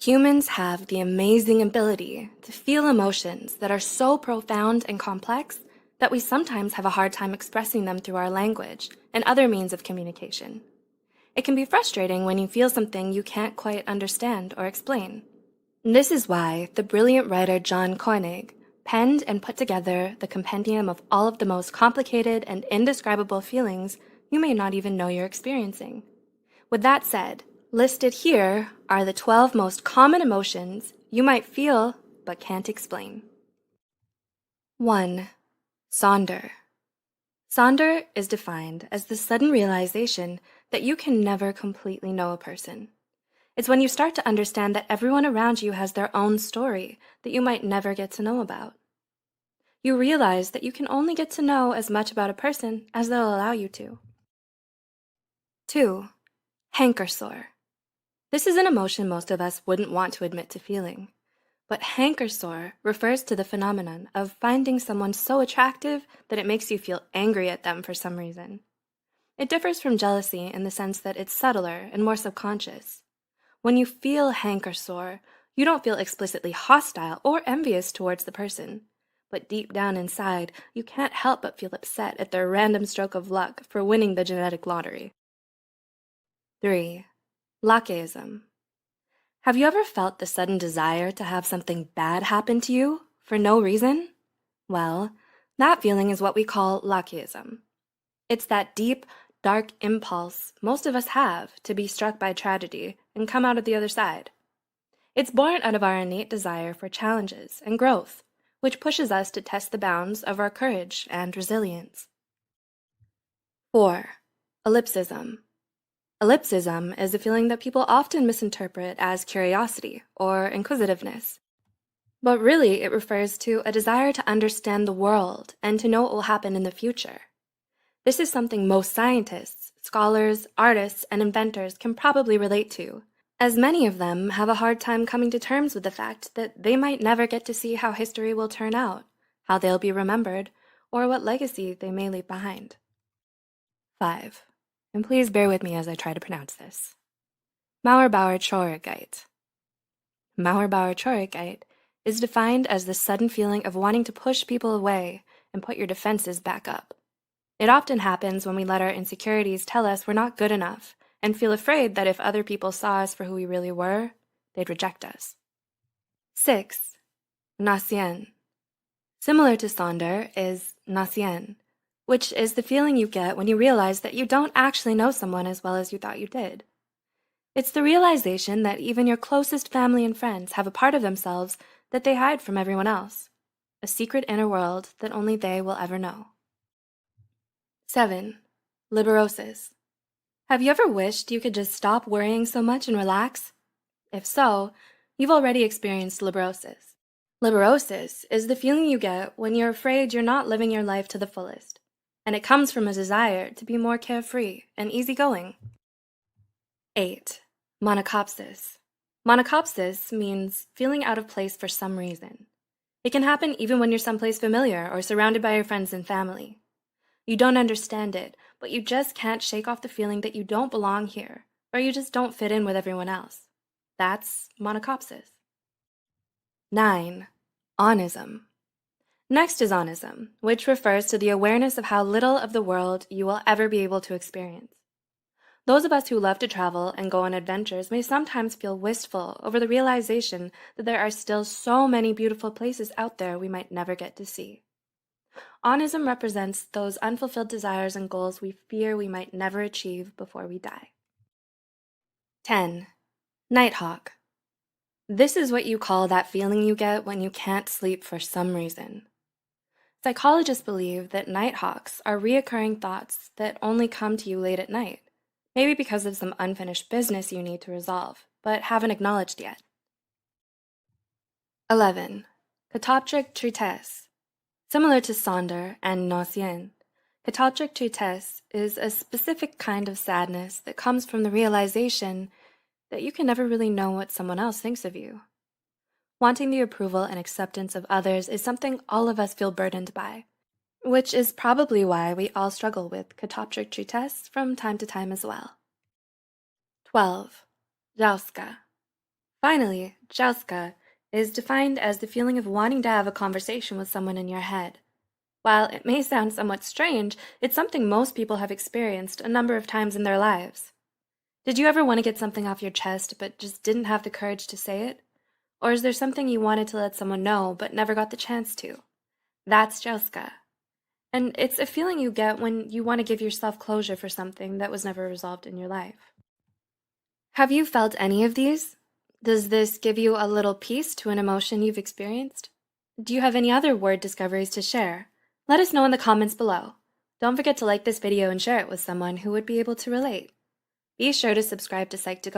Humans have the amazing ability to feel emotions that are so profound and complex that we sometimes have a hard time expressing them through our language and other means of communication. It can be frustrating when you feel something you can't quite understand or explain. This is why the brilliant writer John Koenig penned and put together the compendium of all of the most complicated and indescribable feelings you may not even know you're experiencing. With that said, listed here are the 12 most common emotions you might feel but can't explain. 1. Sonder. Sonder is defined as the sudden realization that you can never completely know a person. It's when you start to understand that everyone around you has their own story that you might never get to know about. You realize that you can only get to know as much about a person as they'll allow you to. 2. Hankersore. This is an emotion most of us wouldn't want to admit to feeling, but hankersore refers to the phenomenon of finding someone so attractive that it makes you feel angry at them for some reason. It differs from jealousy in the sense that it's subtler and more subconscious. When you feel hankersore, you don't feel explicitly hostile or envious towards the person, but deep down inside, you can't help but feel upset at their random stroke of luck for winning the genetic lottery. 3. Lacheism. Have you ever felt the sudden desire to have something bad happen to you for no reason? Well, that feeling is what we call lacheism. It's that deep, dark impulse most of us have to be struck by tragedy and come out of the other side. It's born out of our innate desire for challenges and growth, which pushes us to test the bounds of our courage and resilience. 4. Ellipsism. Ellipsism is a feeling that people often misinterpret as curiosity or inquisitiveness. But really, it refers to a desire to understand the world and to know what will happen in the future. This is something most scientists, scholars, artists, and inventors can probably relate to, as many of them have a hard time coming to terms with the fact that they might never get to see how history will turn out, how they'll be remembered, or what legacy they may leave behind. 5. And please bear with me as I try to pronounce this. Mauerbauer-Traurigkeit. Mauerbauer-Traurigkeit is defined as the sudden feeling of wanting to push people away and put your defenses back up. It often happens when we let our insecurities tell us we're not good enough and feel afraid that if other people saw us for who we really were, they'd reject us. 6. Nacien. Similar to Sonder is Nacien, which is the feeling you get when you realize that you don't actually know someone as well as you thought you did. It's the realization that even your closest family and friends have a part of themselves that they hide from everyone else, a secret inner world that only they will ever know. 7. Liberosis. Have you ever wished you could just stop worrying so much and relax? If so, you've already experienced liberosis. Liberosis is the feeling you get when you're afraid you're not living your life to the fullest, and it comes from a desire to be more carefree and easygoing. 8. Monachopsis. Monachopsis means feeling out of place for some reason. It can happen even when you're someplace familiar or surrounded by your friends and family. You don't understand it, but you just can't shake off the feeling that you don't belong here, or you just don't fit in with everyone else. That's monachopsis. 9. Onism. Next is onism, which refers to the awareness of how little of the world you will ever be able to experience. Those of us who love to travel and go on adventures may sometimes feel wistful over the realization that there are still so many beautiful places out there we might never get to see. Onism represents those unfulfilled desires and goals we fear we might never achieve before we die. 10. Nighthawk. This is what you call that feeling you get when you can't sleep for some reason. Psychologists believe that nighthawks are reoccurring thoughts that only come to you late at night, maybe because of some unfinished business you need to resolve, but haven't acknowledged yet. 11. Catoptric tristesse. Similar to Sonder and Nocien, catoptric tristesse is a specific kind of sadness that comes from the realization that you can never really know what someone else thinks of you. Wanting the approval and acceptance of others is something all of us feel burdened by, which is probably why we all struggle with catoptric tristesse from time to time as well. 12. Jauska. Finally, Jalska is defined as the feeling of wanting to have a conversation with someone in your head. While it may sound somewhat strange, it's something most people have experienced a number of times in their lives. Did you ever want to get something off your chest but just didn't have the courage to say it? Or is there something you wanted to let someone know but never got the chance to? That's Jalska. And it's a feeling you get when you want to give yourself closure for something that was never resolved in your life. Have you felt any of these? Does this give you a little piece to an emotion you've experienced? Do you have any other word discoveries to share? Let us know in the comments below. Don't forget to like this video and share it with someone who would be able to relate. Be sure to subscribe to Psych2Go